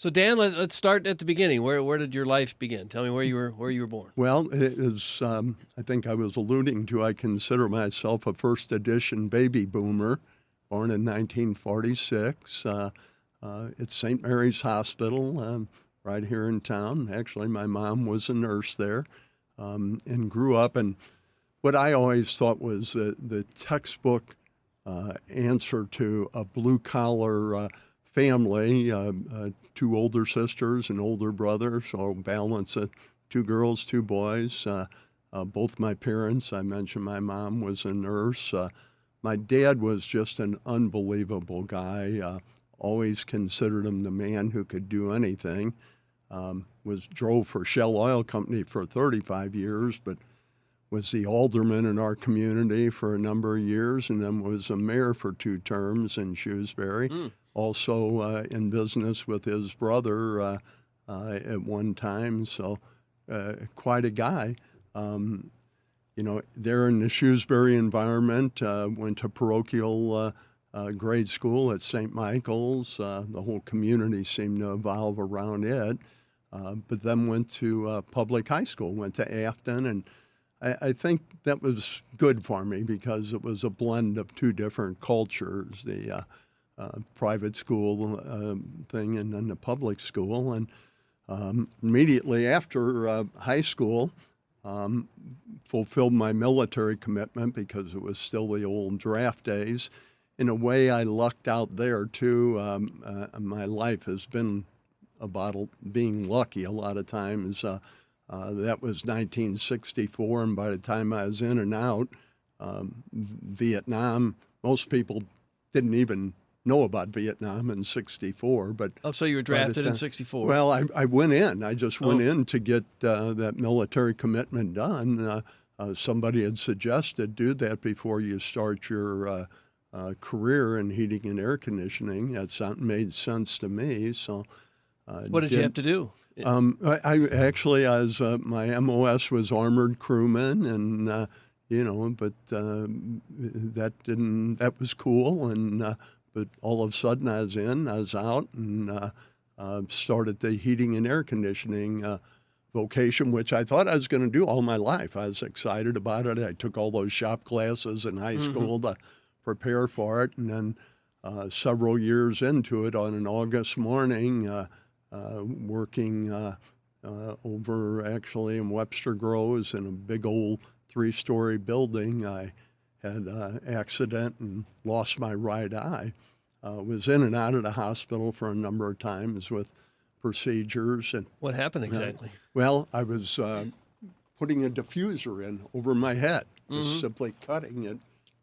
So Dan, let's start at the beginning. Where did your life begin? Tell me where you were born. Well, it is, I think I was alluding to, I consider myself a first edition baby boomer, born in 1946. At St. Mary's Hospital, right here in town. Actually, my mom was a nurse there, and grew up in what I always thought was the textbook answer to a blue-collar family, two older sisters, an older brother, so balance of two girls, two boys. Both my parents, I mentioned my mom was a nurse. My dad was just an unbelievable guy. Always considered him the man who could do anything. Drove for Shell Oil Company for 35 years, but was the alderman in our community for a number of years, and then was a mayor for 2 terms in Shrewsbury. Also in business with his brother at one time, so quite a guy. There in the Shrewsbury environment, went to parochial grade school at St. Michael's. The whole community seemed to evolve around it, but then went to public high school, went to Afton, and I think that was good for me because it was a blend of 2 different cultures, the private school thing and then the public school. And immediately after high school, fulfilled my military commitment because it was still the old draft days. In a way, I lucked out there, too. My life has been about being lucky a lot of times. That was 1964, and by the time I was in and out, Vietnam, most people didn't even know about Vietnam in 64. But so you were drafted in 64. Well, I went in. I just went in to get that military commitment done. Somebody had suggested do that before you start your career in heating and air conditioning. That made sense to me. So, what did you have to do? I actually, as my MOS was armored crewman, and but that was cool. And but all of a sudden, I was out, and started the heating and air conditioning vocation, which I thought I was going to do all my life. I was excited about it. I took all those shop classes in high school to prepare for it, and then several years into it, on an August morning, working over actually in Webster Groves in a big old 3-story building, I had an accident and lost my right eye. Was in and out of the hospital for a number of times with procedures. And what happened exactly? Well, I was putting a diffuser in over my head, just simply cutting it,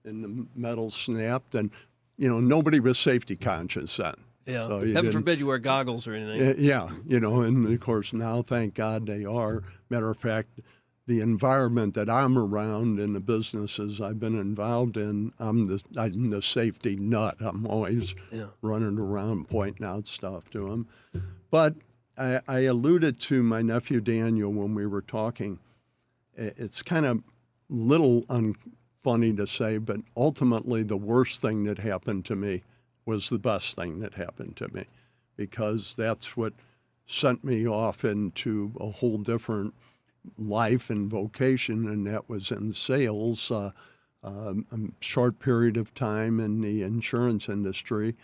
and the metal snapped, and nobody was safety conscious then. Yeah, so heaven forbid you wear goggles or anything. Yeah, and of course now, thank God they are. Matter of fact, the environment that I'm around in the businesses I've been involved in, I'm the safety nut. I'm always running around pointing out stuff to them. But I alluded to my nephew Daniel when we were talking. It's kind of little funny to say, but ultimately the worst thing that happened to me was the best thing that happened to me, because that's what sent me off into a whole different life and vocation, and that was in sales. A short period of time in the insurance industry,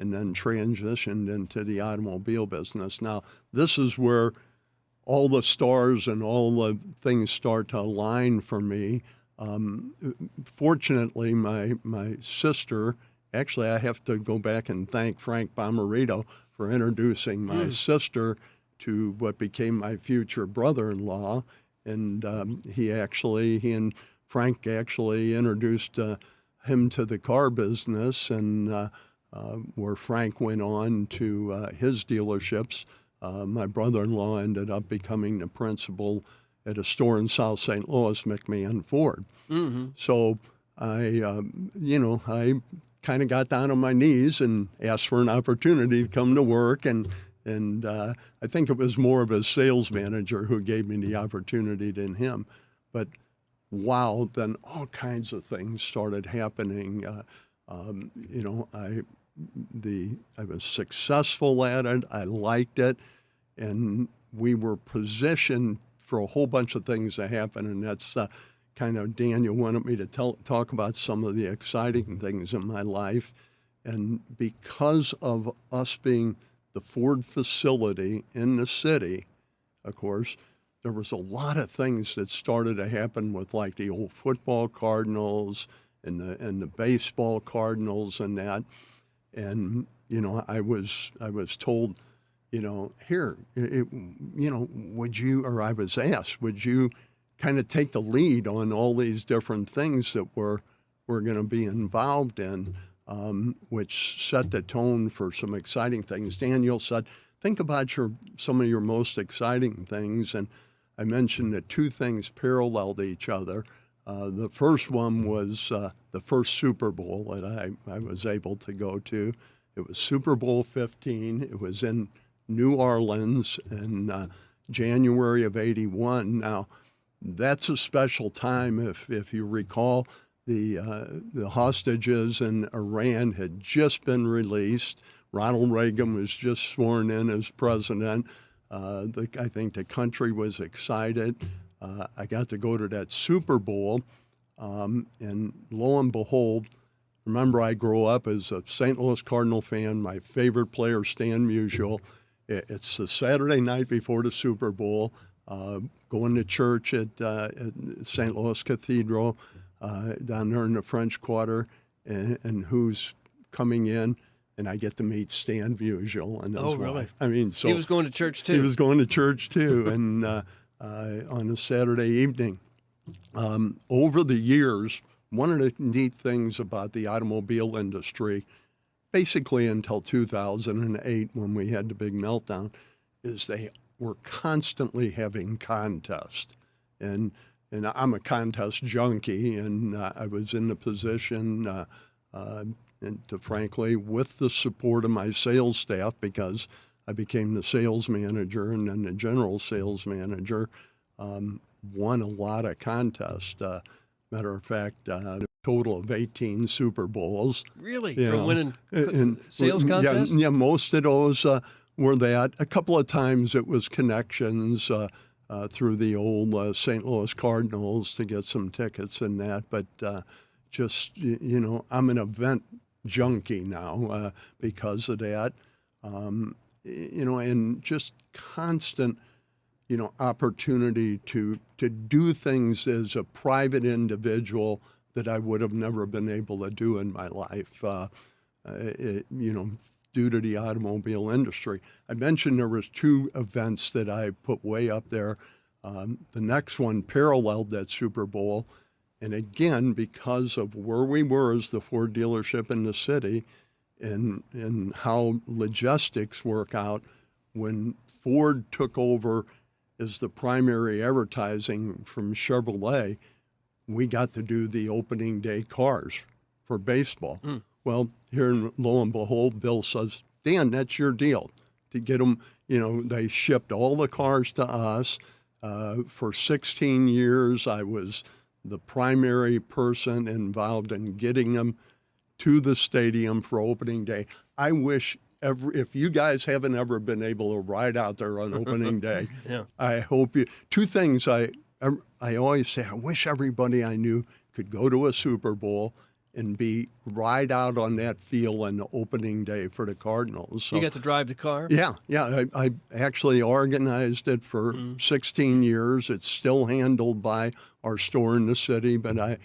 and then transitioned into the automobile business. Now, this is where all the stars and all the things start to align for me. Fortunately, my sister, actually, I have to go back and thank Frank Bomarito for introducing my sister to what became my future brother-in-law. And he and Frank actually introduced him to the car business, and where Frank went on to his dealerships. My brother-in-law ended up becoming the principal at a store in South St. Louis, McMahon Ford. So I kind of got down on my knees and asked for an opportunity to come to work, and I think it was more of a sales manager who gave me the opportunity than him. But wow, then all kinds of things started happening. I I was successful at it. I liked it, and we were positioned for a whole bunch of things to happen. And that's kind of, Daniel wanted me to talk about some of the exciting things in my life. And because of us being the Ford facility in the city, of course, there was a lot of things that started to happen with like the old football Cardinals and the baseball Cardinals and that. And I was told, here, would you, or I was asked, would you kind of take the lead on all these different things that we're going to be involved in, which set the tone for some exciting things. Daniel said, think about some of your most exciting things. And I mentioned that two things paralleled each other. The first one was the first Super Bowl that I was able to go to. It was Super Bowl 15. It was in New Orleans in January of '81. Now, that's a special time. If you recall, the hostages in Iran had just been released. Ronald Reagan was just sworn in as president. I think the country was excited. I got to go to that Super Bowl, and lo and behold, remember I grew up as a St. Louis Cardinal fan. My favorite player, Stan Musial. It's the Saturday night before the Super Bowl, going to church at St. Louis Cathedral down there in the French Quarter, and who's coming in? And I get to meet Stan Musial and his really? wife. I mean, so he was going to church too. He was going to church too, and on a Saturday evening. Over the years, one of the neat things about the automobile industry, basically until 2008 when we had the big meltdown, is they were constantly having contests. And I'm a contest junkie, and I was in the position, frankly, with the support of my sales staff, because I became the sales manager and then the general sales manager, won a lot of contests. Matter of fact, a total of 18 Super Bowls. Really? You From know, winning sales contests? Yeah, most of those were that. A couple of times it was connections through the old St. Louis Cardinals to get some tickets and that. But I'm an event junkie now because of that. And just constant, opportunity to do things as a private individual that I would have never been able to do in my life, due to the automobile industry. I mentioned there was two events that I put way up there. The next one paralleled that Super Bowl. And again, because of where we were as the Ford dealership in the city and how logistics work out, when Ford took over as the primary advertising from Chevrolet, we got to do the opening day cars for baseball. Well, here, lo and behold, Bill says, Dan, that's your deal. To get them, they shipped all the cars to us. For 16 years, I was the primary person involved in getting them to the stadium for opening day. I wish if you guys haven't ever been able to ride out there on opening day, Yeah. I hope you. Two things I always say: I wish everybody I knew could go to a Super Bowl and ride out on that field on the opening day for the Cardinals. So, You got to drive the car? yeah. I actually organized it for 16 years. It's still handled by our store in the city, but I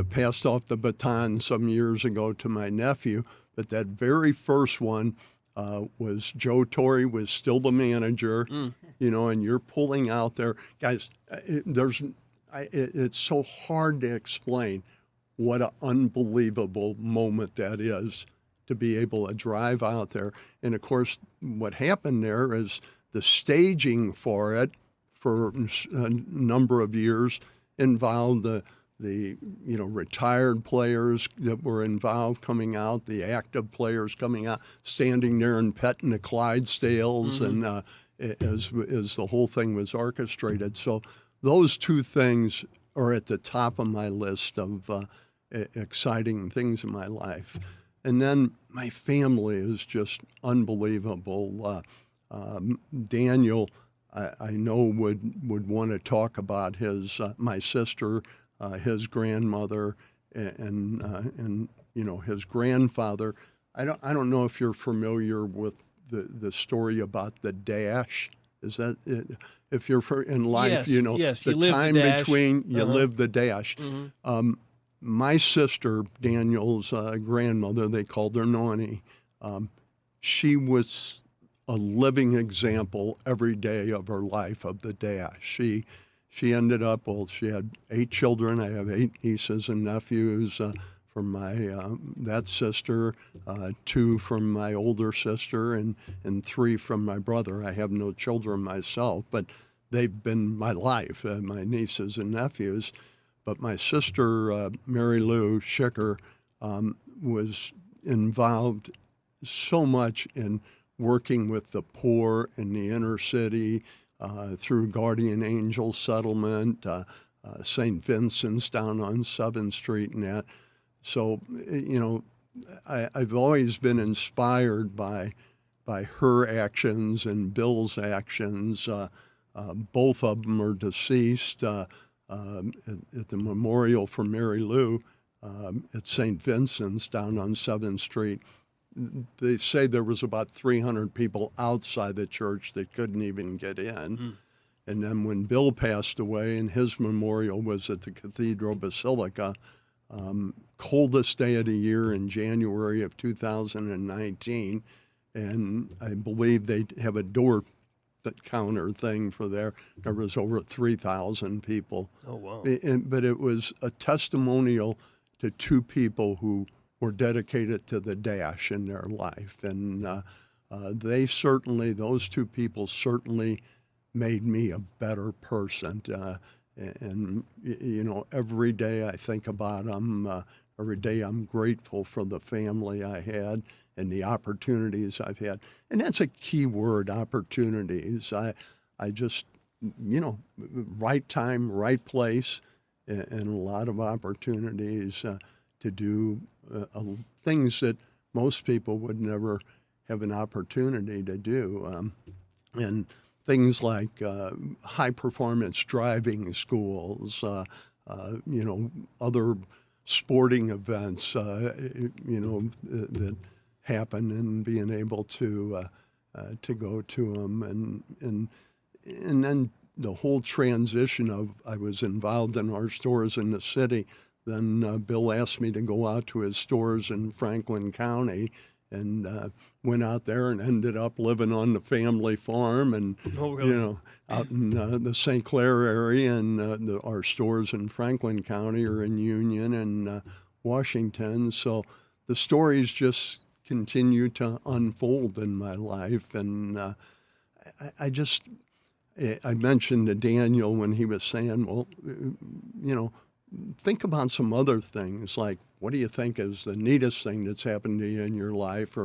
passed off the baton some years ago to my nephew. But that very first one was Joe Torre was still the manager, and you're pulling out there. Guys, it's so hard to explain what an unbelievable moment that is to be able to drive out there. And of course, what happened there is the staging for it for a number of years involved the retired players that were involved coming out, the active players coming out, standing there and petting the Clydesdales, and as the whole thing was orchestrated. So those two things are at the top of my list of exciting things in my life. And then my family is just unbelievable. Daniel, I know would want to talk about his my sister, his grandmother, and his grandfather. I don't know if you're familiar with the story about the dash. Is that if you're in life, Yes, yes, the you live the time dash. between you Uh-huh. live the dash. My sister, Daniel's grandmother, they called her Nani. She was a living example every day of her life of the dash. She ended up, well, she had 8 children. I have 8 nieces and nephews from my that sister, 2 from my older sister, and 3 from my brother. I have no children myself, but they've been my life, my nieces and nephews. But my sister, Mary Lou Schicker, was involved so much in working with the poor in the inner city through Guardian Angel Settlement, St. Vincent's down on 7th Street and that. So, I've always been inspired by her actions and Bill's actions. Both of them are deceased. At the memorial for Mary Lou at St. Vincent's down on 7th Street, they say there was about 300 people outside the church that couldn't even get in. Mm. And then when Bill passed away and his memorial was at the Cathedral Basilica, coldest day of the year in January of 2019, and I believe they have a door counter thing for there. There was over 3,000 people. Oh, wow. But it was a testimonial to 2 people who were dedicated to the dash in their life. And those 2 people certainly made me a better person. And every day I think about them. Every day I'm grateful for the family I had and the opportunities I've had. And that's a key word, opportunities. I just, right time, right place, and a lot of opportunities to do things that most people would never have an opportunity to do. And things like high performance driving schools, other sporting events, that happen, and being able to go to them, and then the whole transition of I was involved in our stores in the city. Then Bill asked me to go out to his stores in Franklin County, and went out there and ended up living on the family farm, and Oh, really? out in the St. Clair area, and our stores in Franklin County are in Union and Washington. So the stories just continue to unfold in my life, and I mentioned to Daniel when he was saying, well, think about some other things, like what do you think is the neatest thing that's happened to you in your life?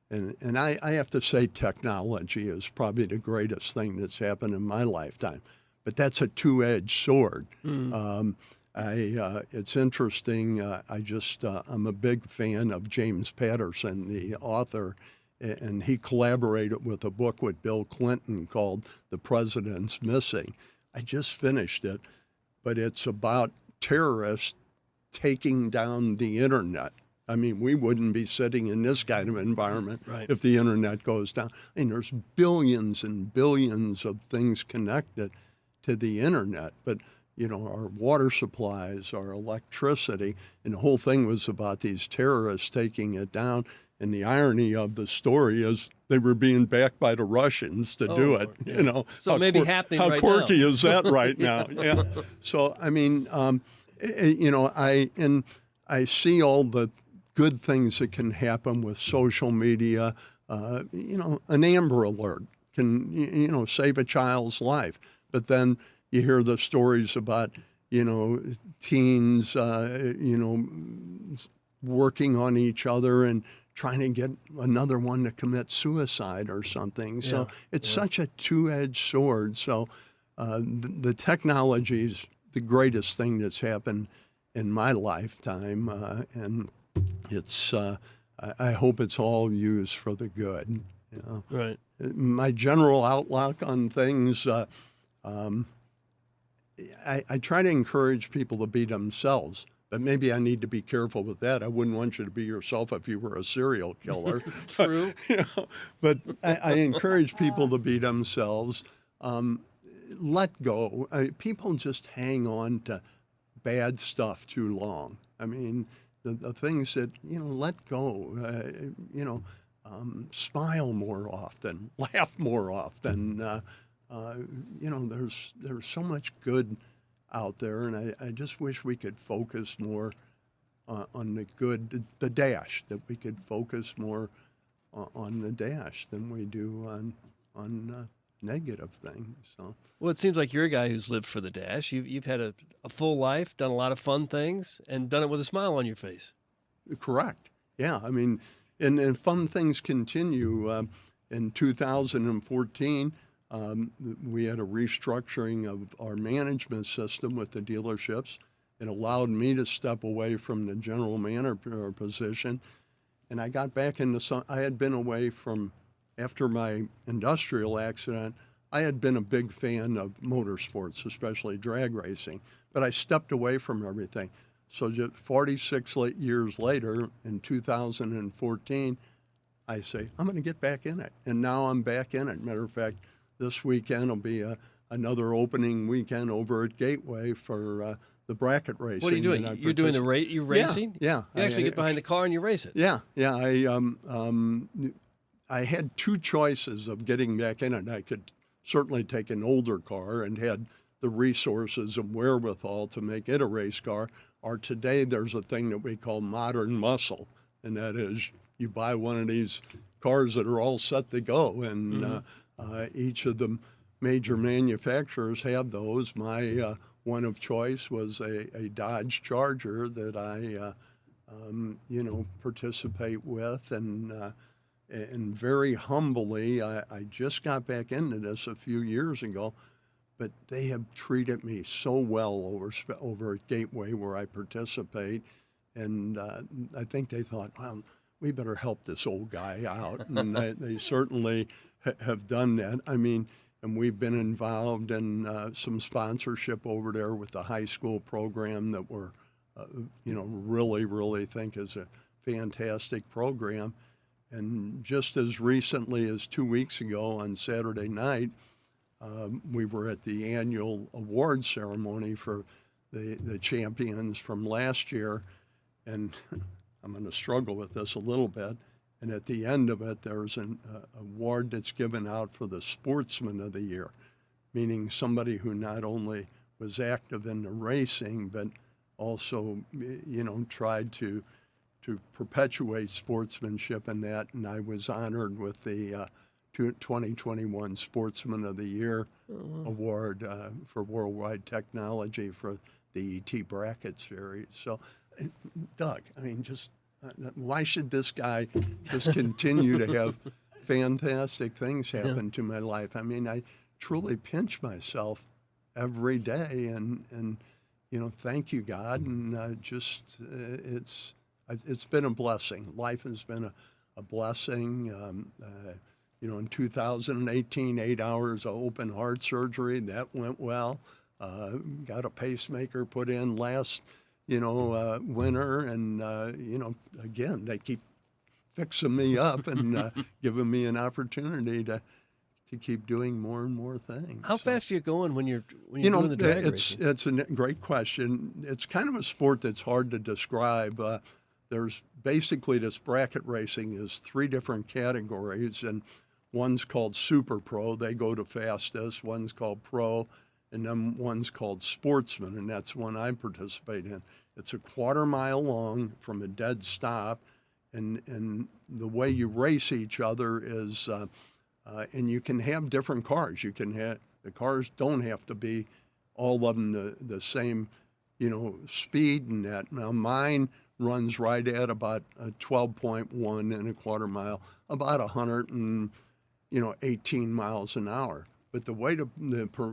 And I have to say technology is probably the greatest thing that's happened in my lifetime. But that's a two-edged sword. Mm. It's interesting. I'm a big fan of James Patterson, the author, and he collaborated with a book with Bill Clinton called The President's Missing. I just finished it, but it's about terrorists taking down the internet. I mean, we wouldn't be sitting in this kind of environment Right. if the internet goes down. I mean, there's billions and billions of things connected to the internet, but our water supplies, our electricity, and the whole thing was about these terrorists taking it down. And the irony of the story is they were being backed by the Russians to do it. Lord, yeah. So it may be happening how right quirky now. is that right now? Yeah. So I mean, I see all the good things that can happen with social media. An Amber Alert can save a child's life, but then you hear the stories about teens working on each other and trying to get another one to commit suicide or something. So it's such a two-edged sword. So the technology is the greatest thing that's happened in my lifetime, and it's I hope it's all used for the good. You know? Right. My general outlook on things, I try to encourage people to be themselves. But maybe I need to be careful with that. I wouldn't want you to be yourself if you were a serial killer. True. But I encourage people to be themselves. Let go. People just hang on to bad stuff too long. I mean, the things that, let go. Smile more often, laugh more often. There's so much good out there, and I just wish we could focus more on the good, the dash, that we could focus more on the dash than we do on negative things. So. Well, it seems like you're a guy who's lived for the dash. You've had a full life, done a lot of fun things, and done it with a smile on your face. Correct. Yeah, I mean, and fun things continue. In 2014, we had a restructuring of our management system with the dealerships. It allowed me to step away from the general manager position, and I got back into some. I had been away from, after my industrial accident, I had been a big fan of motorsports, especially drag racing, but I stepped away from everything. So just 46 years later, in 2014, I say, I'm going to get back in it. And now I'm back in it. Matter of fact, this weekend will be another opening weekend over at Gateway for the bracket racing. What are you doing? You're doing the race? You're racing? Yeah. You actually get behind the car and you race it. Yeah. I had two choices of getting back in it. I could certainly take an older car and had the resources and wherewithal to make it a race car. Or today there's a thing that we call modern muscle, and that is you buy one of these cars that are all set to go, and each of the major manufacturers have those. My one of choice was a Dodge Charger that I, participate with, and very humbly, I just got back into this a few years ago, but they have treated me so well over at Gateway where I participate, and I think they thought, well, we better help this old guy out, and they certainly have done that. I mean, and we've been involved in some sponsorship over there with the high school program that we're, really, really think is a fantastic program. And just as recently as 2 weeks ago on Saturday night, we were at the annual award ceremony for the champions from last year, and I'm going to struggle with this a little bit. And at the end of it, there's an award that's given out for the Sportsman of the Year, meaning somebody who not only was active in the racing, but also, tried to perpetuate sportsmanship in that. And I was honored with the 2021 Sportsman of the Year award for worldwide technology for the ET Bracket Series. So, Doug, I mean, just why should this guy just continue to have fantastic things happen to my life? I mean, I truly pinch myself every day, and thank you, God, and it's been a blessing. Life has been a blessing. In 2018, 8 hours of open heart surgery, that went well. Got a pacemaker put in last winter, and again, they keep fixing me up and giving me an opportunity to keep doing more and more things. How fast are you going when you're doing the drag racing? It's a great question. It's kind of a sport that's hard to describe. There's basically, this bracket racing is 3 different categories, and one's called Super Pro. They go to fastest. One's called Pro, and then one's called Sportsman, and that's one I participate in. It's a 1/4 mile long from a dead stop, and the way you race each other is, and you can have different cars. You can have, the cars don't have to be all of them the same, speed and that. Now mine runs right at about 12.1 and a 1/4 mile, about 118 miles an hour. But the way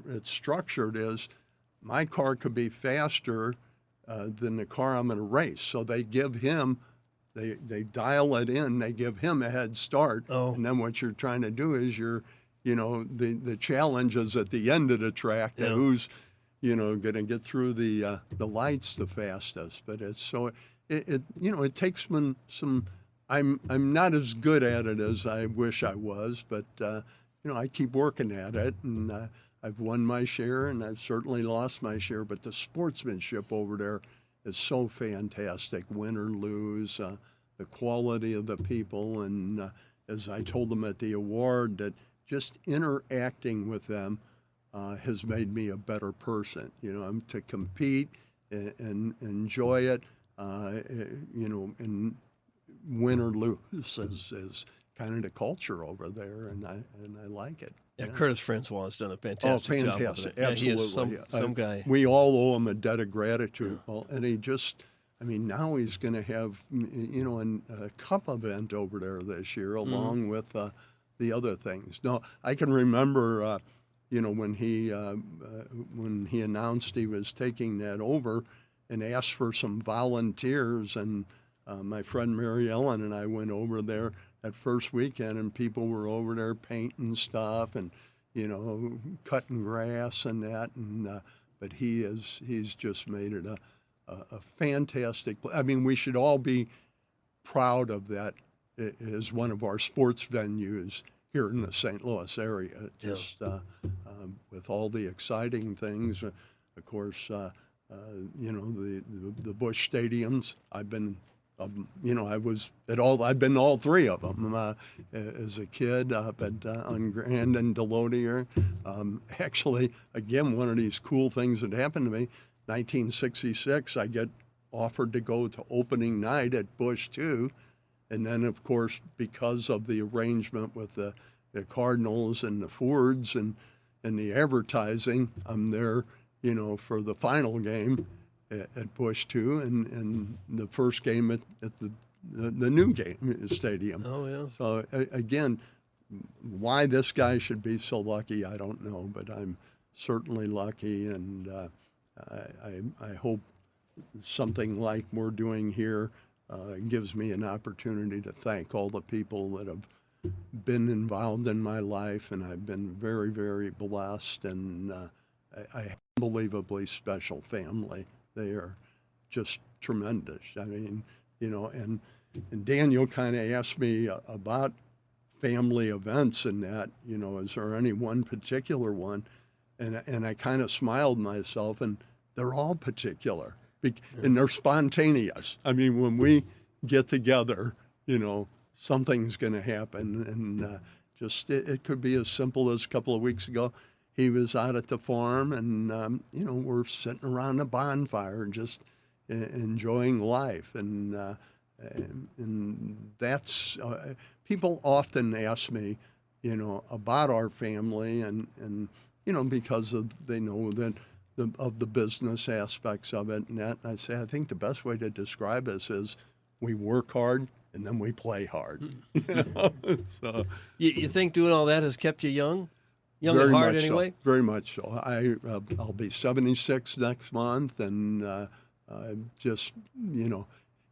it's structured is, my car could be faster than the car I'm going to race. So they give him they dial it in, they give him a head start, Oh. and then what you're trying to do is the challenge is at the end of the track that Yeah. who's going to get through the lights the fastest. But it's so it takes some. I'm not as good at it as I wish I was, but I keep working at it, and I've won my share, and I've certainly lost my share. But the sportsmanship over there is so fantastic, win or lose, the quality of the people, and as I told them at the award, that just interacting with them has made me a better person. I'm to compete and enjoy it, and win or lose is kind of the culture over there, and I like it. Yeah, Curtis Francois has done a Oh, fantastic job. fantastic! Yeah, he is Absolutely, some guy. We all owe him a debt of gratitude. Well, and now he's going to have a cup event over there this year, along with the other things. No, I can remember, when he announced he was taking that over, and asked for some volunteers, and my friend Mary Ellen and I went over there that first weekend, and people were over there painting stuff and cutting grass and that, and but he's just made it a fantastic. I mean, we should all be proud of that as one of our sports venues here in the St. Louis area. Just with all the exciting things, of course, the Busch stadiums. I've been I've been to all three of them as a kid up on Grand and Delodier. Actually, again, one of these cool things that happened to me, 1966, I get offered to go to opening night at Busch too, and then of course because of the arrangement with the Cardinals and the Fords and the advertising, I'm there, for the final game at Busch too, and the first game at the new game stadium. Oh yeah. So again, why this guy should be so lucky, I don't know, but I'm certainly lucky, and I hope something like we're doing here gives me an opportunity to thank all the people that have been involved in my life, and I've been very, very blessed, and I have an unbelievably special family. They are just tremendous. I mean, and Daniel kind of asked me about family events and that, is there any one particular one? And I kind of smiled myself, and they're all particular, and they're spontaneous. I mean, when we get together, something's going to happen, and it could be as simple as a couple of weeks ago. He was out at the farm, and we're sitting around a bonfire and just enjoying life, and that's people often ask me, about our family, and because they know that of the business aspects of it, and that. And I say I think the best way to describe us is we work hard and then we play hard. So You think doing all that has kept you young? Young very at heart, much anyway? so. Very much so. I'll be 76 next month, and just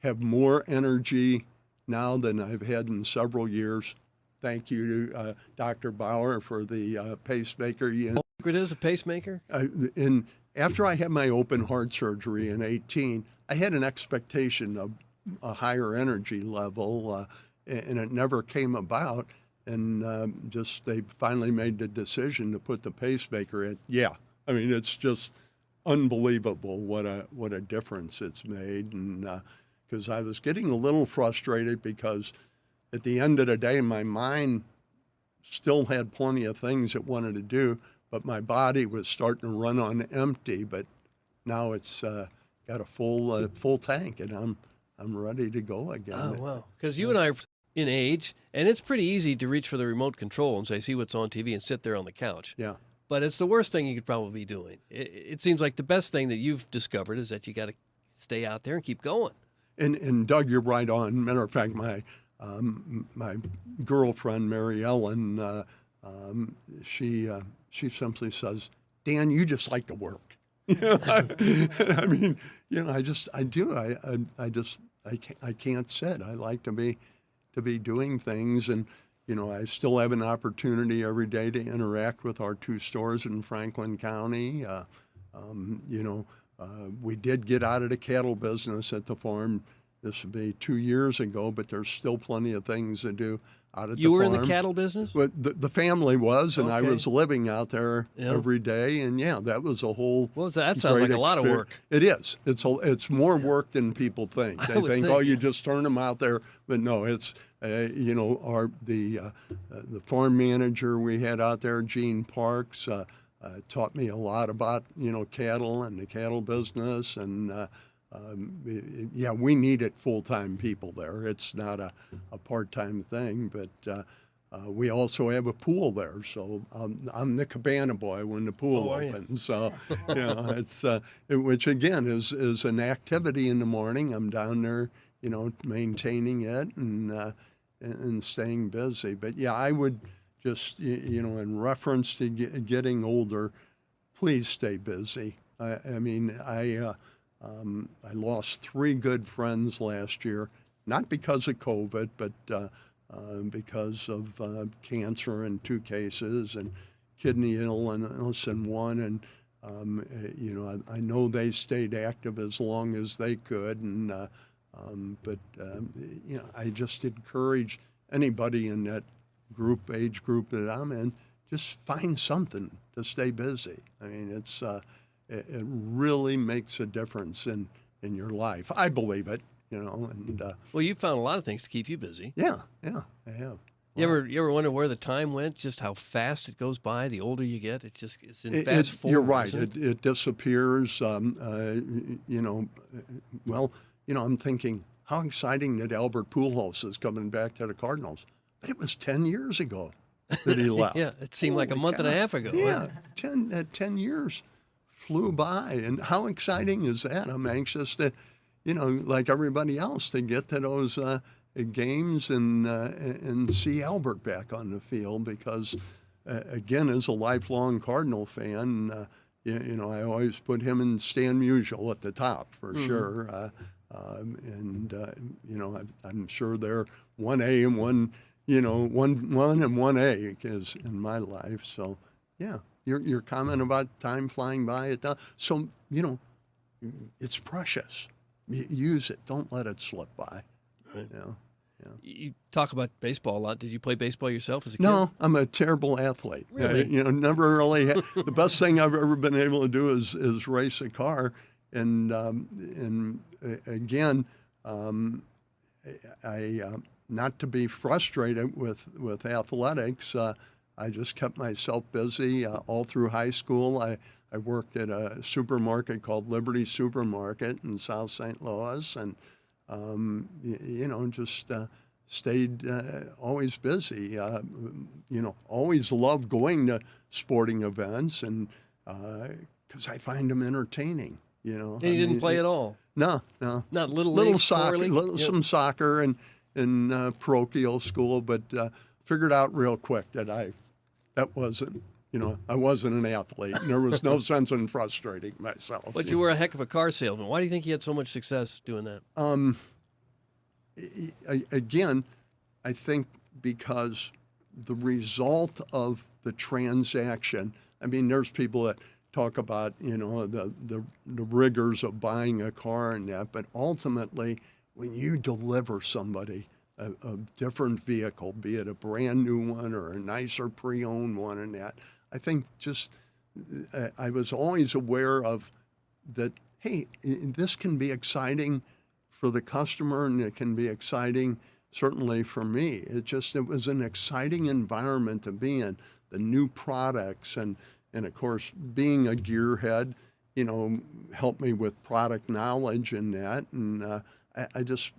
have more energy now than I've had in several years. Thank you to Dr. Bauer for the pacemaker. It is a pacemaker? After I had my open heart surgery in 18, I had an expectation of a higher energy level, and it never came about. And they finally made the decision to put the pacemaker in. Yeah, I mean, it's just unbelievable what a difference it's made. And because I was getting a little frustrated, because at the end of the day, my mind still had plenty of things it wanted to do, but my body was starting to run on empty. But now it's got a full tank, and I'm ready to go again. Oh, wow. Because you and I are in age, and it's pretty easy to reach for the remote control and say, see what's on TV, and sit there on the couch. Yeah. But it's the worst thing you could probably be doing. It seems like the best thing that you've discovered is that you got to stay out there and keep going. And Doug, you're right on. Matter of fact, my girlfriend Mary Ellen, she simply says, "Dan, you just like to work." I mean, I do. I just I can't sit. I like to be doing things, and I still have an opportunity every day to interact with our two stores in Franklin County. Um, you know, we did get out of the cattle business at the farm. This would be 2 years ago, but there's still plenty of things to do out at You the were in the farm. cattle business? But the family was, and I Okay. was living out there Yeah. every day, and yeah, that was a whole Well, that sounds great like a lot of work. It is. It's more work than people think. I They would think, think, oh, you yeah. just turn them out there, but no, it's the farm manager we had out there, Gene Parks, taught me a lot about cattle and the cattle business, and yeah, we needed full-time people there. It's not a part-time thing, but we also have a pool there, so I'm the cabana boy when the pool Oh, are you? opens. So, it's which again is an activity in the morning. I'm down there, maintaining it and staying busy. But yeah, I would just in reference to getting older, please stay busy. I mean, I lost 3 good friends last year, not because of COVID, but because of cancer in 2 cases and kidney illness in 1. And I know they stayed active as long as they could, and but I just encourage anybody in that age group that I'm in, just find something to stay busy. I mean, it really makes a difference in your life. I believe it, and Well, you found a lot of things to keep you busy. yeah, I have. You ever wonder where the time went? Just how fast it goes by. The older you get, it's in It- fast it- forward. you're right. Isn't it? It disappears. Well, I'm thinking, how exciting that Albert Pujols is coming back to the Cardinals. But it was 10 years ago that he left. Yeah, it seemed like a Holy month and a cow. half ago. Yeah, 10 years flew by. And how exciting is that? I'm anxious to, like everybody else, to get to those games and see Albert back on the field because, again, as a lifelong Cardinal fan, I always put him and Stan Musial at the top for sure. I'm sure they're 1A and 1 and 1A is in my life. So, yeah, your comment about time flying by, so, it's precious. Use it. Don't let it slip by. Right. Yeah. You talk about baseball a lot. Did you play baseball yourself as a kid? No, I'm a terrible athlete. Really? Never really. The best thing I've ever been able to do is race a car, and again, I not to be frustrated with athletics. I just kept myself busy all through high school. I worked at a supermarket called Liberty Supermarket in South St. Louis, and just stayed always busy. Always loved going to sporting events, and because I find them entertaining. And you didn't play at all? No. Not little Little league, soccer, Floor League? Yep. some soccer, and in parochial school, but figured out real quick that I wasn't an athlete. And there was no sense in frustrating myself. But you were a heck of a car salesman. Why do you think you had so much success doing that? Again, I think because the result of the transaction, I mean, there's people that talk about, the rigors of buying a car and that, but ultimately, when you deliver somebody a different vehicle, be it a brand new one or a nicer pre-owned one and that, I think just I was always aware of that, hey, this can be exciting for the customer and it can be exciting certainly for me. It was an exciting environment to be in, the new products and of course being a gearhead, helped me with product knowledge and that. And I just,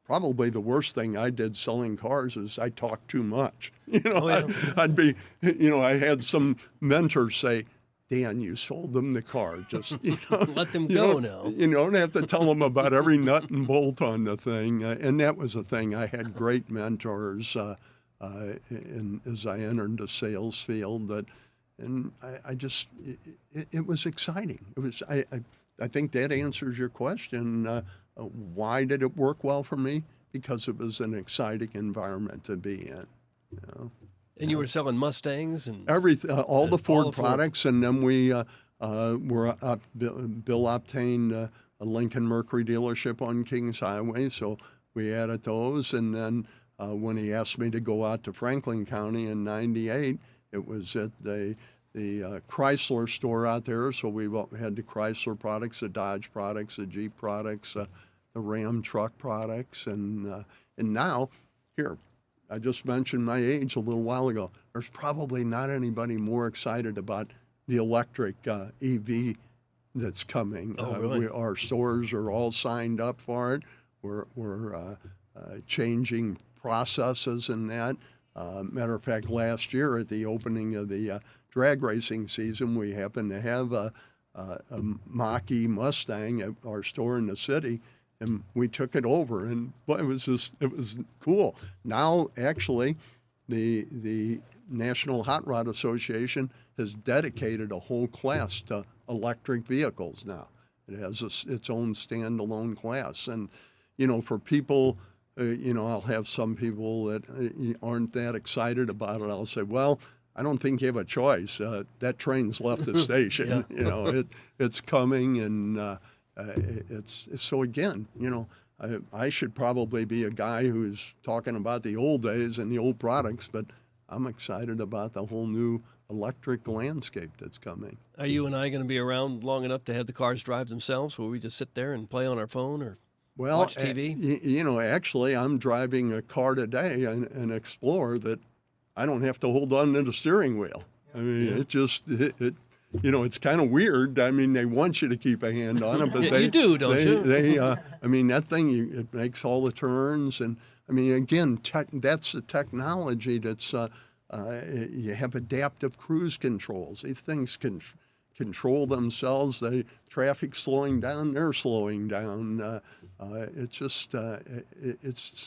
probably the worst thing I did selling cars is I talked too much. Oh, yeah. I'd be, I had some mentors say, Dan, you sold them the car. Just Let them you go don't- now. You don't have to tell them about every nut and bolt on the thing. And that was the thing. I had great mentors as I entered the sales field. And I just, it was exciting. It was. I think that answers your question. Why did it work well for me? Because it was an exciting environment to be in. You know? And you were selling Mustangs and All the Ford all the Fords. products, and then we Bill obtained a Lincoln Mercury dealership on Kings Highway, so we added those. And then when he asked me to go out to Franklin County in '98, it was at the Chrysler store out there. So we had the Chrysler products, the Dodge products, the Jeep products, the Ram truck products, and now here. I just mentioned my age a little while ago. There's probably not anybody more excited about the electric EV that's coming. Oh, really? Our stores are all signed up for it. We're changing processes in that. Matter of fact, last year at the opening of the drag racing season, we happened to have a Mach-E Mustang at our store in the city, and we took it over, and boy, it was cool. Now, actually, the National Hot Rod Association has dedicated a whole class to electric vehicles now. It has its own standalone class, and for people, I'll have some people that aren't that excited about it. I'll say, well, I don't think you have a choice. That train's left the station. Yeah. It's coming, and it's so again, I should probably be a guy who's talking about the old days and the old products, but I'm excited about the whole new electric landscape that's coming. Are you and I going to be around long enough to have the cars drive themselves, where we just sit there and play on our phone or watch TV? Actually, I'm driving a car today, an Explorer, that I don't have to hold on to the steering wheel. I mean, it's kind of weird. I mean, they want you to keep a hand on it, but you do, don't you? I mean, that thing, it makes all the turns. And I mean, again, that's the technology that's, you have adaptive cruise controls. These things can control themselves. Traffic slowing down, they're slowing down.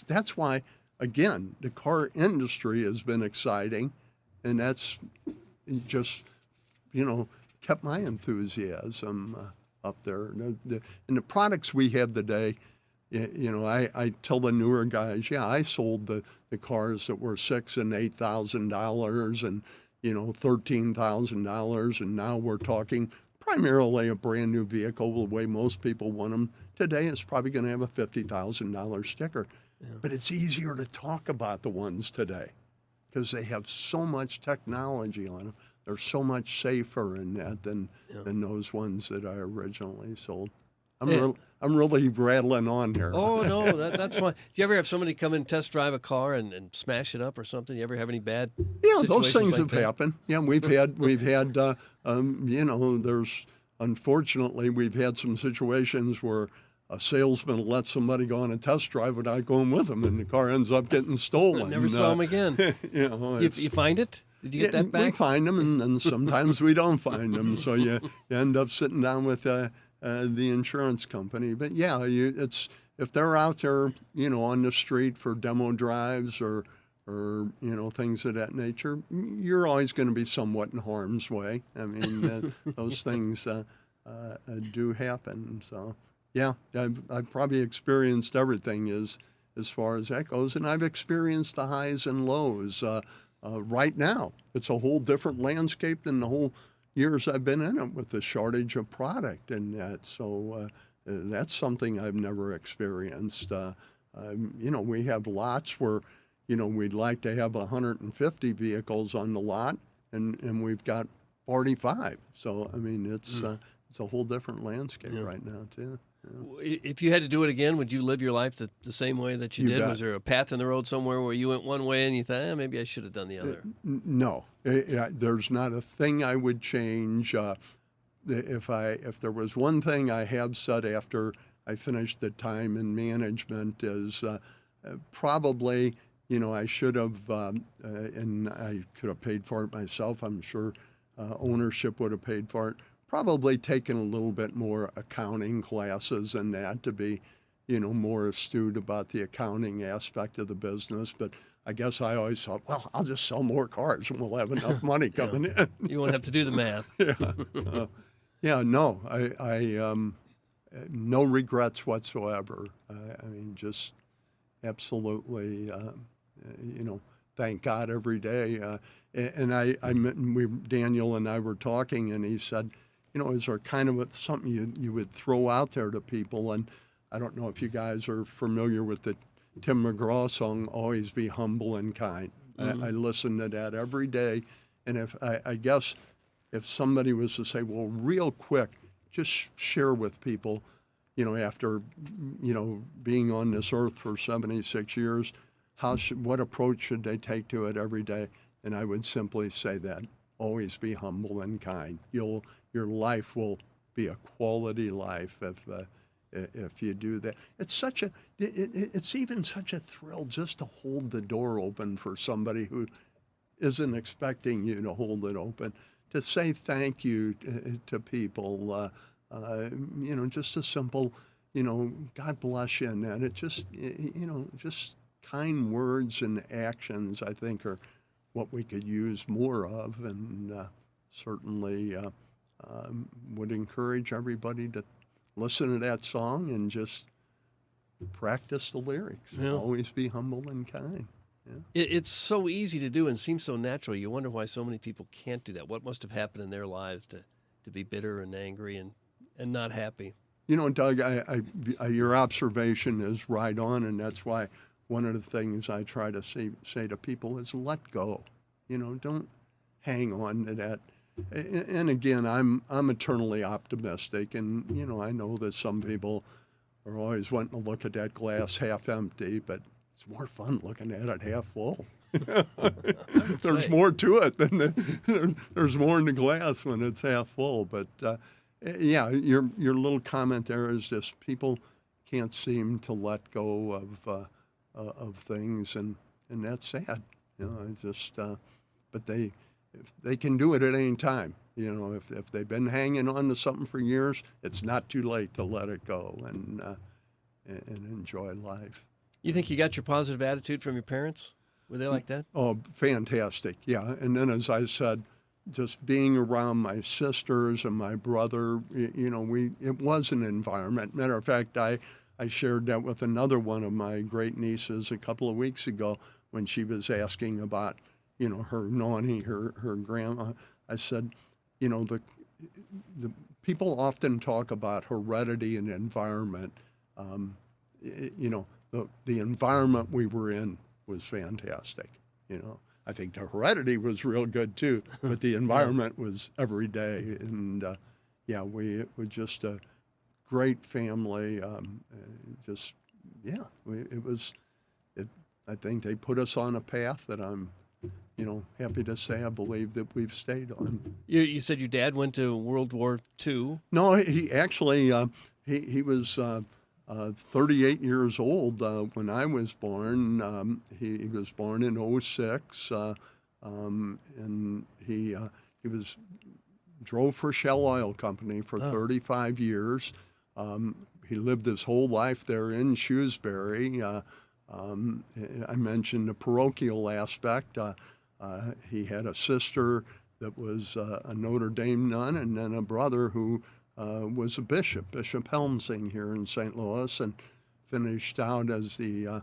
That's why, again, the car industry has been exciting, and that's just, kept my enthusiasm up there. And the products we have today, I tell the newer guys, I sold the cars that were $6,000 and $8,000 and $13,000, and now we're talking primarily a brand new vehicle the way most people want them. Today it's probably going to have a $50,000 sticker, but it's easier to talk about the ones today because they have so much technology on them. They're so much safer in that than those ones that I originally sold. I'm really rattling on here. Oh, no, that's fine. Do you ever have somebody come and test drive a car and smash it up or something? You ever have any bad those things like have that? happened. Yeah, we've had there's unfortunately we've had some situations where a salesman let somebody go on a test drive without going with them, and the car ends up getting stolen. Never saw them again. You find it? Did you get that back? We find them, and sometimes we don't find them. So you end up sitting down with the insurance company. But it's if they're out there, on the street for demo drives or things of that nature, you're always going to be somewhat in harm's way. I mean, those things do happen. So I've probably experienced everything as far as that goes, and I've experienced the highs and lows. Right now, it's a whole different landscape than the whole years I've been in it with the shortage of product and that. So that's something I've never experienced. We have lots where, we'd like to have 150 vehicles on the lot, and we've got 45. So, I mean, it's a whole different landscape right now, too. Yeah. If you had to do it again, would you live your life the same way that you did? Bet. Was there a path in the road somewhere where you went one way and you thought, maybe I should have done the other? No, there's not a thing I would change. If there was one thing I have said after I finished the time in management is probably, I should have, and I could have paid for it myself. I'm sure ownership would have paid for it. Probably taken a little bit more accounting classes and that to be, more astute about the accounting aspect of the business. But I guess I always thought, well, I'll just sell more cars and we'll have enough money coming in. You won't have to do the math. No, no regrets whatsoever. I mean, just absolutely, thank God every day. And Daniel and I were talking, and he said, is there kind of something you would throw out there to people? And I don't know if you guys are familiar with the Tim McGraw song, Always Be Humble and Kind. I listen to that every day. And if I guess if somebody was to say, well, real quick, just share with people, after, being on this earth for 76 years, what approach should they take to it every day? And I would simply say that, always be humble and kind. Your life will be a quality life if you do that. It's even such a thrill just to hold the door open for somebody who isn't expecting you to hold it open, to say thank you to people, just a simple, God bless you, and that. It just, just kind words and actions, I think, are what we could use more of, and certainly would encourage everybody to listen to that song and just practice the lyrics. Yeah. Always be humble and kind. Yeah. It's so easy to do and seems so natural. You wonder why so many people can't do that. What must have happened in their lives to be bitter and angry and not happy? Doug, your observation is right on, and that's why one of the things I try to say to people is let go. Don't hang on to that. And again, I'm eternally optimistic, and I know that some people are always wanting to look at that glass half empty, but it's more fun looking at it half full. There's more to it than there's more in the glass when it's half full. But yeah, your little comment there is just people can't seem to let go of things, and that's sad. But if they can do it at any time. If they've been hanging on to something for years, it's not too late to let it go and enjoy life. You think you got your positive attitude from your parents? Were they like that? Oh, fantastic. Yeah. And then, as I said, just being around my sisters and my brother, it was an environment. Matter of fact, I shared that with another one of my great nieces a couple of weeks ago when she was asking about, her nanny, her grandma. I said, the people often talk about heredity and environment. The environment we were in was fantastic. I think the heredity was real good too, but the environment was every day. And it was just a great family. I think they put us on a path that I'm, happy to say I believe that we've stayed on. You said your dad went to World War II. No, he actually, he was 38 years old when I was born. He was born in '06, and he drove for Shell Oil Company for 35 years. He lived his whole life there in Shrewsbury. I mentioned the parochial aspect. He had a sister that was a Notre Dame nun, and then a brother who was a bishop, Bishop Helmsing here in St. Louis, and finished out as the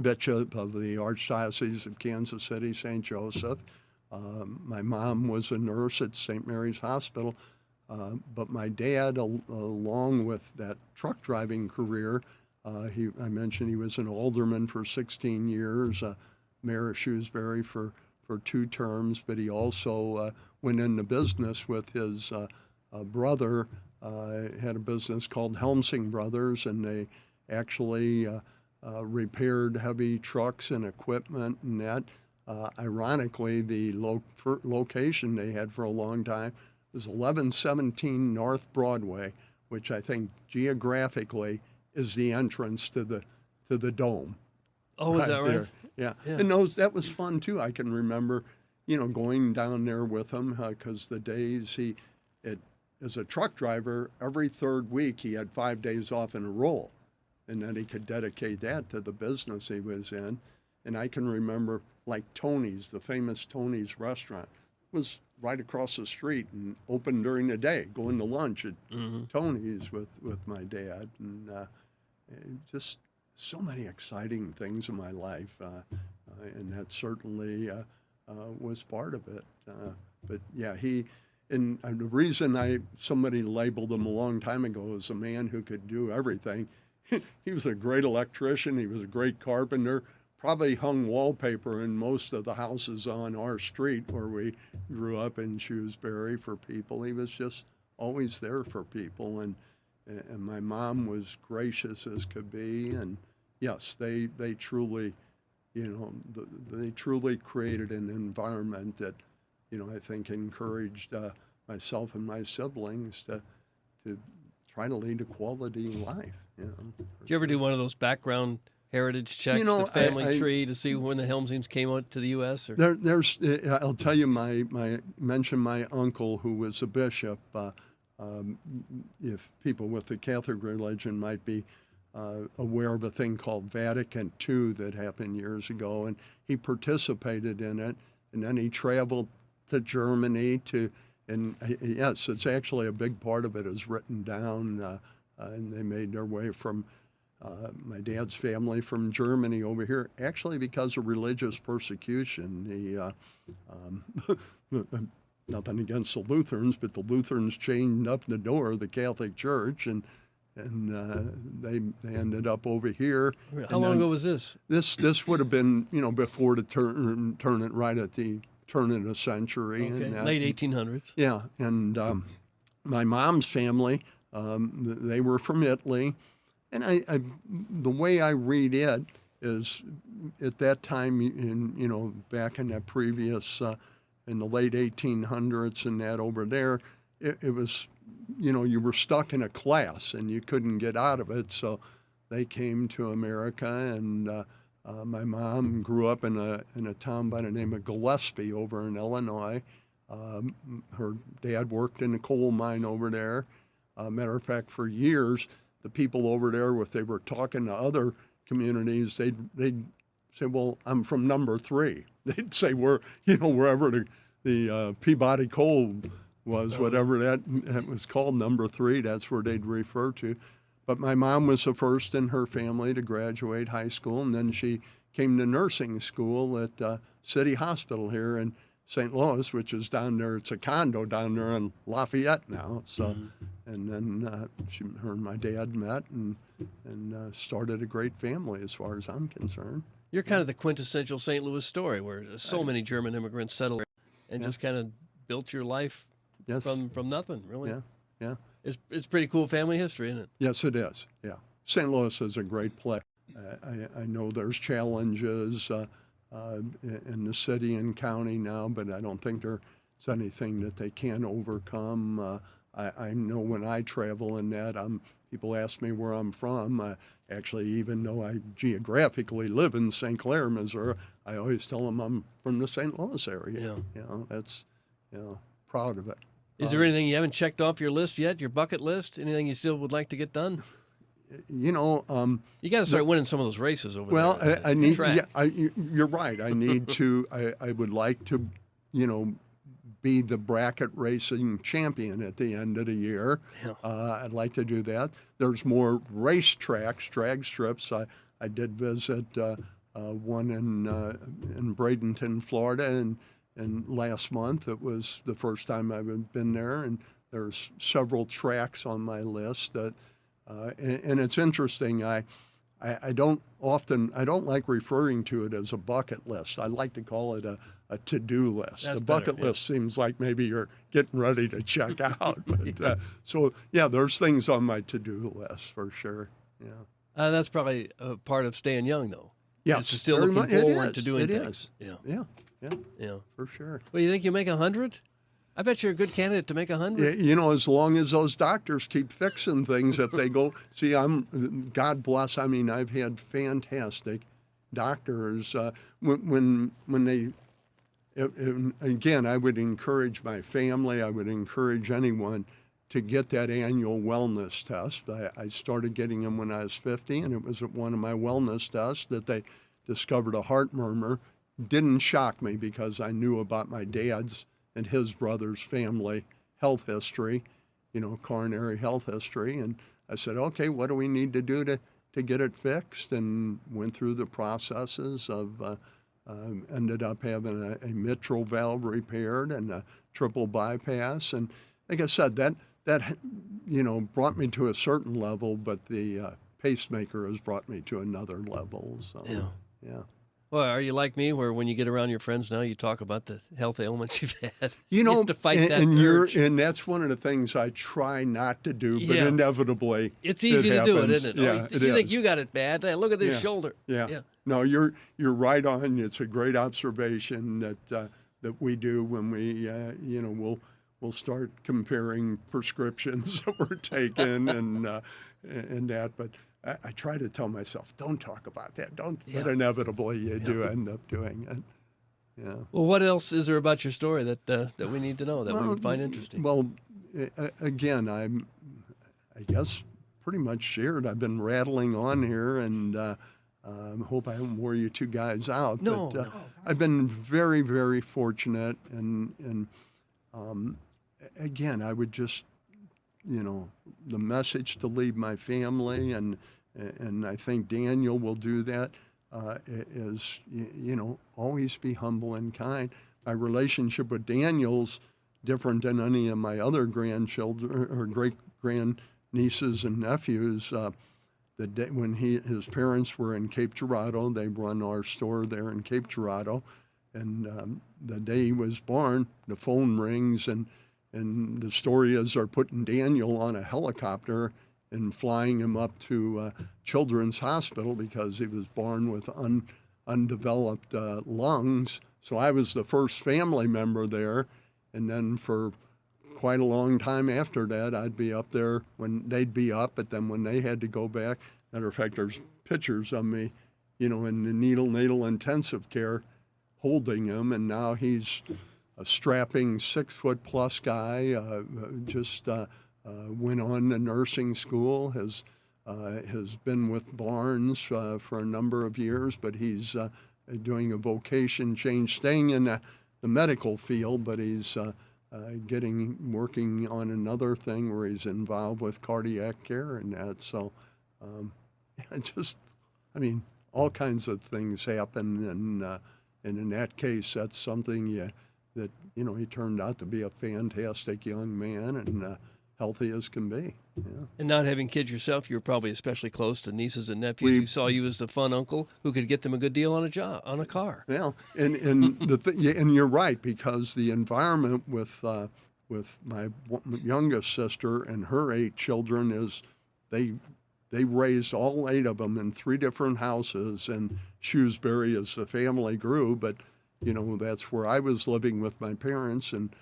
bishop of the Archdiocese of Kansas City, St. Joseph. My mom was a nurse at St. Mary's Hospital, but my dad, along with that truck driving career, I mentioned he was an alderman for 16 years, mayor of Shrewsbury for 2 terms, but he also went into business with his brother, had a business called Helmsing Brothers, and they actually repaired heavy trucks and equipment and that. Ironically, the location they had for a long time was 1117 North Broadway, which I think geographically is the entrance to the dome. Oh, is that right? There. Yeah. And that was fun too. I can remember, going down there with him because the days as a truck driver, every third week he had 5 days off in a row, and then he could dedicate that to the business he was in. And I can remember like Tony's, the famous Tony's restaurant, was right across the street and open during the day, going to lunch at Mm-hmm. Tony's with my dad. And just so many exciting things in my life. And that certainly was part of it. But yeah, and the reason somebody labeled him a long time ago as a man who could do everything. He was a great electrician. He was a great carpenter. Probably hung wallpaper in most of the houses on our street where we grew up in Shrewsbury for people. He was just always there for people, and my mom was gracious as could be. And yes, they truly, they truly created an environment that, I think encouraged myself and my siblings to try to lead a quality life. Do you ever do one of those background heritage checks, the family tree, to see when the Helmsings came out to the U.S.? Or? There's, I'll tell you, mention my uncle who was a bishop. If people with the Catholic religion might be aware of a thing called Vatican II that happened years ago, and he participated in it, and then he traveled to Germany and yes, it's actually a big part of it is written down, and they made their way from my dad's family from Germany over here, actually because of religious persecution. Nothing against the Lutherans, but the Lutherans chained up the door of the Catholic Church, and they ended up over here. How long ago was this? This would have been before the turn it right at the turn of the century. Okay, and late 1800s. Yeah, and my mom's family, they were from Italy. And the way I read it is, at that time, back in that previous, in the late 1800s and that over there, it was, you were stuck in a class and you couldn't get out of it. So they came to America, and my mom grew up in a town by the name of Gillespie over in Illinois. Her dad worked in a coal mine over there. Matter of fact, for years, the people over there, if they were talking to other communities, they'd say, "Well, I'm from number 3." They'd say, wherever the Peabody coal was, whatever that was called, number 3, that's where they'd refer to. But my mom was the first in her family to graduate high school, and then she came to nursing school at City Hospital here in St. Louis, which is down there. It's a condo down there in Lafayette now. So, and then her and my dad met and started a great family, as far as I'm concerned. You're kind of the quintessential St. Louis story, where so many German immigrants settled and just kind of built your life from nothing, really. Yeah. It's pretty cool family history, isn't it? Yes, it is. Yeah, St. Louis is a great place. I know there's challenges in the city and county now, but I don't think there's anything that they can't overcome. I know when I travel in that, people ask me where I'm from. Actually, even though I geographically live in St. Clair, Missouri, I always tell them I'm from the St. Louis area. Yeah. That's, proud of it. Is there anything you haven't checked off your list yet, your bucket list? Anything you still would like to get done? You got to start winning some of those races over there. Well, I need. Yeah, you're right. I need to. I would like to, be the bracket racing champion at the end of the year. Yeah. I'd like to do that. There's more race tracks, drag strips. I did visit one in Bradenton, Florida, and last month. It was the first time I've been there, and there's several tracks on my list that. And it's interesting. I don't like referring to it as a bucket list. I like to call it a to-do list. That's the bucket better, list seems like maybe you're getting ready to check out. But, so yeah, there's things on my to-do list for sure. Yeah. That's probably a part of staying young, though. Yeah, it's still looking forward to doing things. Yeah, for sure. Well, you think you make 100? I bet you're a good candidate to make 100. As long as those doctors keep fixing things, if they go, see, God bless, I've had fantastic doctors. When they, again, I would encourage my family, I would encourage anyone to get that annual wellness test. I started getting them when I was 50, and it was at one of my wellness tests that they discovered a heart murmur. Didn't shock me because I knew about my dad's and his brother's family health history, coronary health history. And I said, okay, what do we need to do to get it fixed? And went through the processes of, ended up having a mitral valve repaired and a triple bypass. And like I said, that brought me to a certain level, but the pacemaker has brought me to another level. So, yeah. Well, are you like me, where when you get around your friends now, you talk about the health ailments you've had? You have to fight that and urge. and that's one of the things I try not to do, but Yeah. inevitably It's easy to do it, isn't it? Yeah, you think you got it bad? Hey, look at this Yeah. shoulder. Yeah. No, you're right on. It's a great observation that we do when we we'll start comparing prescriptions that we're taking and that. But I try to tell myself, don't talk about that. Don't. Yeah. But inevitably, you do end up doing it. Yeah. Well, what else is there about your story that we need to know, that we would find interesting? Well, again, I guess pretty much shared. I've been rattling on here, and I hope I haven't wore you two guys out. No, but no. I've been very, very fortunate, and again, I would just, the message to leave my family, and I think Daniel will do that, is, always be humble and kind. My relationship with Daniel's different than any of my other grandchildren or great-grand nieces and nephews. The day when his parents were in Cape Girardeau, they run our store there in Cape Girardeau, and the day he was born, the phone rings, and the story is they're putting Daniel on a helicopter and flying him up to Children's Hospital because he was born with undeveloped lungs. So I was the first family member there, and then for quite a long time after that, I'd be up there when they'd be up, but then when they had to go back, matter of fact, there's pictures of me, in the neonatal intensive care holding him, and now he's a strapping 6-foot-plus guy, just went on to nursing school, has been with Barnes for a number of years, but he's doing a vocation change, staying in the medical field, but he's working on another thing where he's involved with cardiac care and that. So, all kinds of things happen, and in that case, that's something that he turned out to be a fantastic young man and healthy as can be. Yeah. And not having kids yourself, you were probably especially close to nieces and nephews who saw you as the fun uncle who could get them a good deal on a car. Yeah, and and you're right, because the environment with my youngest sister and her 8 children is they raised all 8 of them in 3 different houses in Shrewsbury as the family grew. But that's where I was living with my parents, and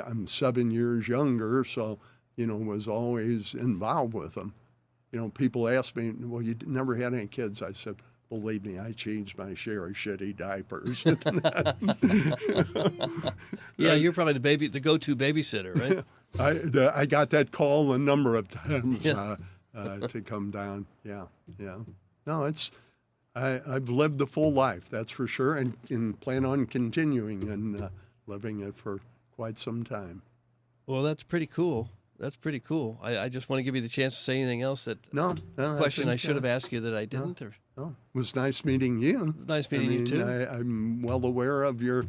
I'm 7 years younger, so was always involved with them. People ask me, well, you never had any kids. I said, believe me, I changed my share of shitty diapers. Yeah, you're probably the go-to babysitter, right? I got that call a number of times Yeah. To come down. Yeah. No, I've lived the full life, that's for sure, and plan on continuing and living it for quite some time. Well, that's pretty cool. I just want to give you the chance to say anything else. No, Question I should have asked you that I didn't. No, it was nice meeting you. Nice meeting you too. I'm well aware of your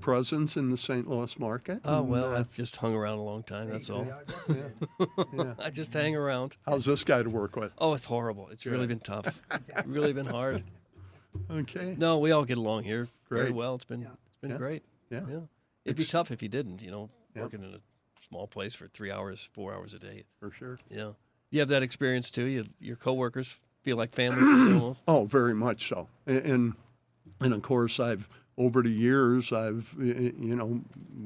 presence in the St. Louis market. Oh, well, I've just hung around a long time, that's all. Yeah. I just hang around. How's this guy to work with? Oh, it's horrible. It's really been tough. It's really been hard. Okay. No, we all get along here very Great. well. It's been great. Yeah. It'd be tough if you didn't, working in a small place for 3 hours, 4 hours a day. For sure. Yeah. You have that experience too? Your coworkers feel like family to you almost? Oh, very much so. And of course, over the years, I've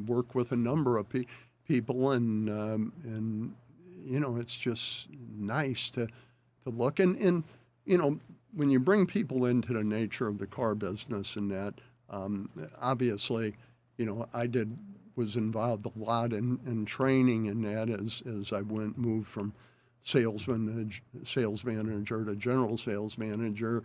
worked with a number of people, and it's just nice to look and when you bring people into the nature of the car business and that, obviously, I was involved a lot in training in that as I moved from sales manager to general sales manager.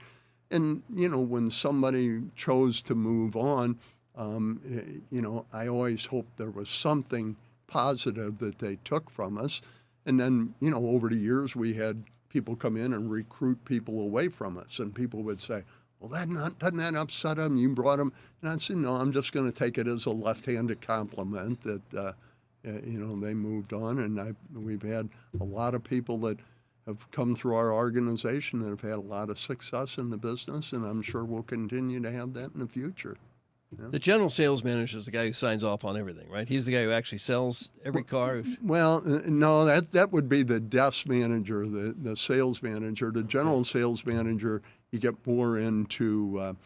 And, when somebody chose to move on, I always hoped there was something positive that they took from us. And then, over the years, we had people come in and recruit people away from us. And people would say, well, doesn't that upset them? You brought them. And I said, no, I'm just going to take it as a left-handed compliment that, they moved on. And we've had a lot of people that have come through our organization that have had a lot of success in the business. And I'm sure we'll continue to have that in the future. Yeah. The general sales manager is the guy who signs off on everything, right? He's the guy who actually sells every car. Well, no, that would be the desk manager, the sales manager. The general sales manager, you get more into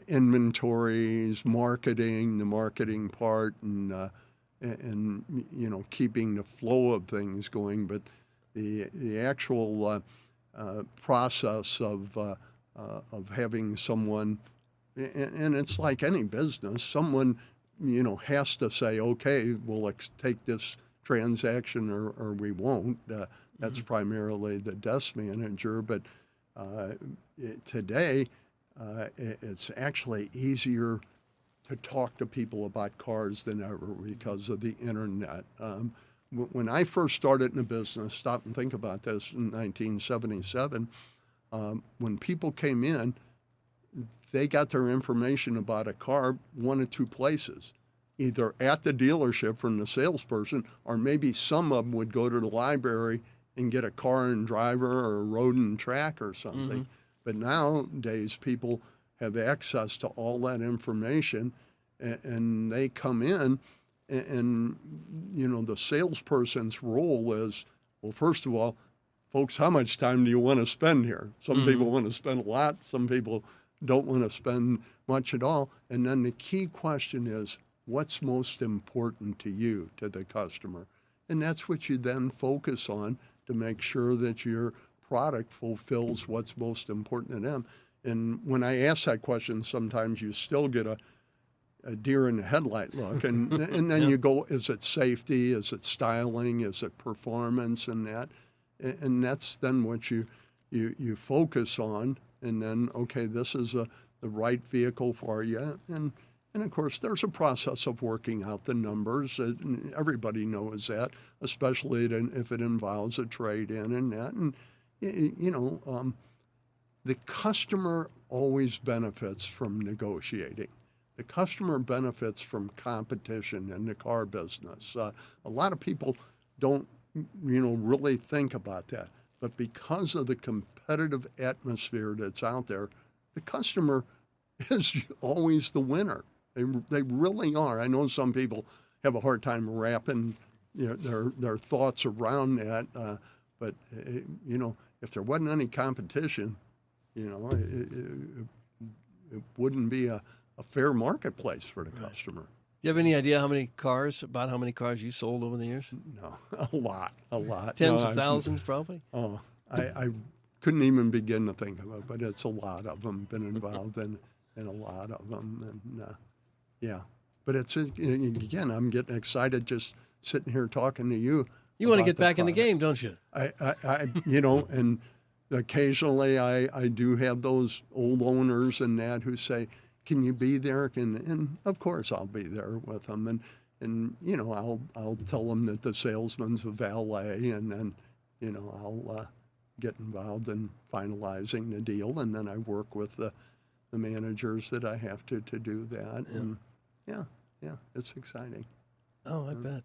inventories, marketing, the marketing part, and keeping the flow of things going. But the actual process of having someone. And it's like any business. Someone, has to say, okay, we'll take this transaction or we won't. That's primarily the desk manager. But today, it's actually easier to talk to people about cars than ever because of the internet. When I first started in the business, stop and think about this, in 1977, when people came in, they got their information about a car one of two places, either at the dealership from the salesperson, or maybe some of them would go to the library and get a car and driver or a road and track or something. But nowadays, people have access to all that information, and they come in, and the salesperson's role is, well, first of all, folks, how much time do you want to spend here? Some people want to spend a lot, some people don't want to spend much at all. And then the key question is, what's most important to you, to the customer? And that's what you then focus on to make sure that your product fulfills what's most important to them. And when I ask that question, sometimes you still get a deer in the headlight look. And then you go, is it safety? Is it styling? Is it performance? And that. And that's then what you focus on. And then, okay, this is the right vehicle for you. And of course, there's a process of working out the numbers. Everybody knows that, especially if it involves a trade-in and that. And, the customer always benefits from negotiating. The customer benefits from competition in the car business. A lot of people don't, really think about that. But because of the competitive atmosphere that's out there, the customer is always the winner. They really are. I know some people have a hard time wrapping their thoughts around that. But if there wasn't any competition, it wouldn't be a fair marketplace for the customer. Do you have any idea how many cars you sold over the years? No, a lot. Tens of thousands, probably? Oh, I couldn't even begin to think of it, but it's a lot of them, been involved in a lot of them. And yeah, but it's, again, I'm getting excited just sitting here talking to you. You want to get back in the game, don't you? I and occasionally I do have those old owners and that who say, can you be there? And of course I'll be there with them. And I'll tell them that the salesman's a valet, and then, I'll get involved in finalizing the deal. And then I work with the managers that I have to do that. Yeah. And yeah, it's exciting. Oh, I bet.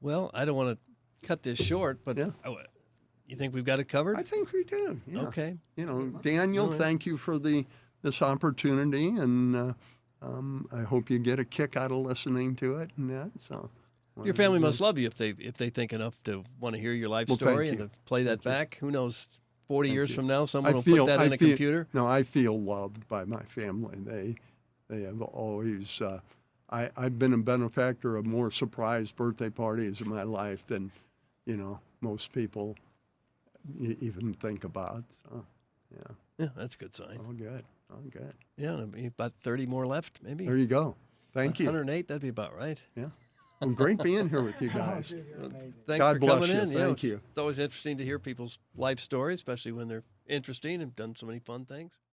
Well, I don't want to cut this short, but you think we've got it covered? I think we do. Yeah. Okay. Daniel, All right. thank you for this opportunity, and I hope you get a kick out of listening to it. And that. So, Your family must love you if they think enough to want to hear your life story and you. to play that back. Who knows? 40 years you. from now, someone will put that in a computer. No, I feel loved by my family. They have always. I've been a benefactor of more surprise birthday parties in my life than, most people even think about. So, yeah. Yeah, that's a good sign. All good. Yeah, about 30 more left, maybe. There you go. Thank you. 108, that'd be about right. Yeah. Well, great being here with you guys. Thanks God for bless coming you. in. Thank you. It's always interesting to hear people's life stories, especially when they're interesting and done so many fun things.